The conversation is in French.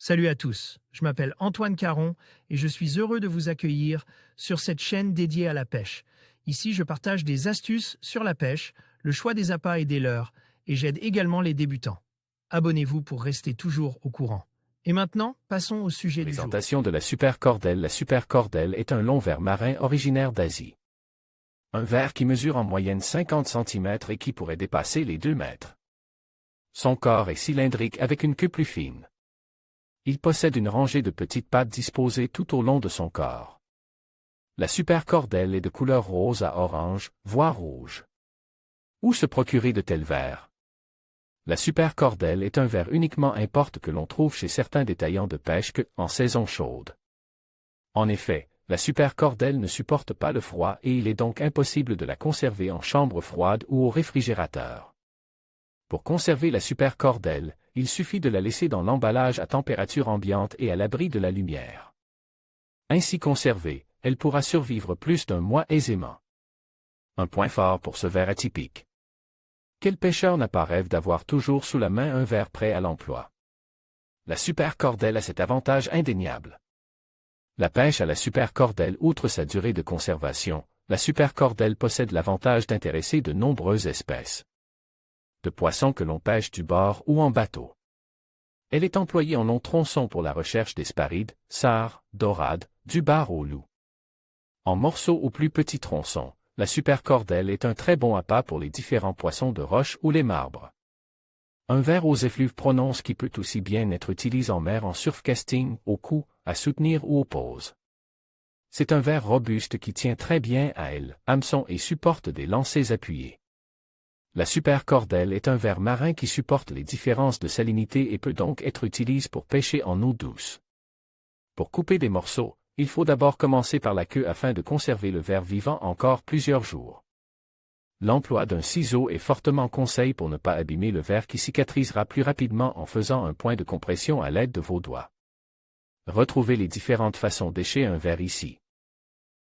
Salut à tous, je m'appelle Antoine Caron et je suis heureux de vous accueillir sur cette chaîne dédiée à la pêche. Ici, je partage des astuces sur la pêche, le choix des appâts et des leurres, et j'aide également les débutants. Abonnez-vous pour rester toujours au courant. Et maintenant, passons au sujet du jour. Présentation de la super cordelle. La super cordelle est un long ver marin originaire d'Asie. Un ver qui mesure en moyenne 50 cm et qui pourrait dépasser les 2 mètres. Son corps est cylindrique avec une queue plus fine. Il possède une rangée de petites pattes disposées tout au long de son corps. La super cordelle est de couleur rose à orange, voire rouge. Où se procurer de tels vers? La super cordelle est un ver uniquement importe que l'on trouve chez certains détaillants de pêche en saison chaude. En effet, la super cordelle ne supporte pas le froid et il est donc impossible de la conserver en chambre froide ou au réfrigérateur. Pour conserver la super cordelle, il suffit de la laisser dans l'emballage à température ambiante et à l'abri de la lumière. Ainsi conservée, elle pourra survivre plus d'1 mois aisément. Un point fort pour ce ver atypique. Quel pêcheur n'a pas rêve d'avoir toujours sous la main un ver prêt à l'emploi? La super cordelle a cet avantage indéniable. La pêche à la super cordelle, outre sa durée de conservation, la super cordelle possède l'avantage d'intéresser de nombreuses espèces de poissons que l'on pêche du bord ou en bateau. Elle est employée en long tronçon pour la recherche d'esparides, sarres, dorades, du bar au loup. En morceaux ou plus petits tronçons, la super cordelle est un très bon appât pour les différents poissons de roche ou les marbres. Un ver aux effluves prononce qui peut aussi bien être utilisé en mer en surfcasting, au coup, à soutenir ou aux poses. C'est un ver robuste qui tient très bien à elle, hameçon et supporte des lancers appuyés. La super cordelle est un ver marin qui supporte les différences de salinité et peut donc être utilisé pour pêcher en eau douce. Pour couper des morceaux, il faut d'abord commencer par la queue afin de conserver le ver vivant encore plusieurs jours. L'emploi d'un ciseau est fortement conseillé pour ne pas abîmer le ver qui cicatrisera plus rapidement en faisant un point de compression à l'aide de vos doigts. Retrouvez les différentes façons d'écher un ver ici.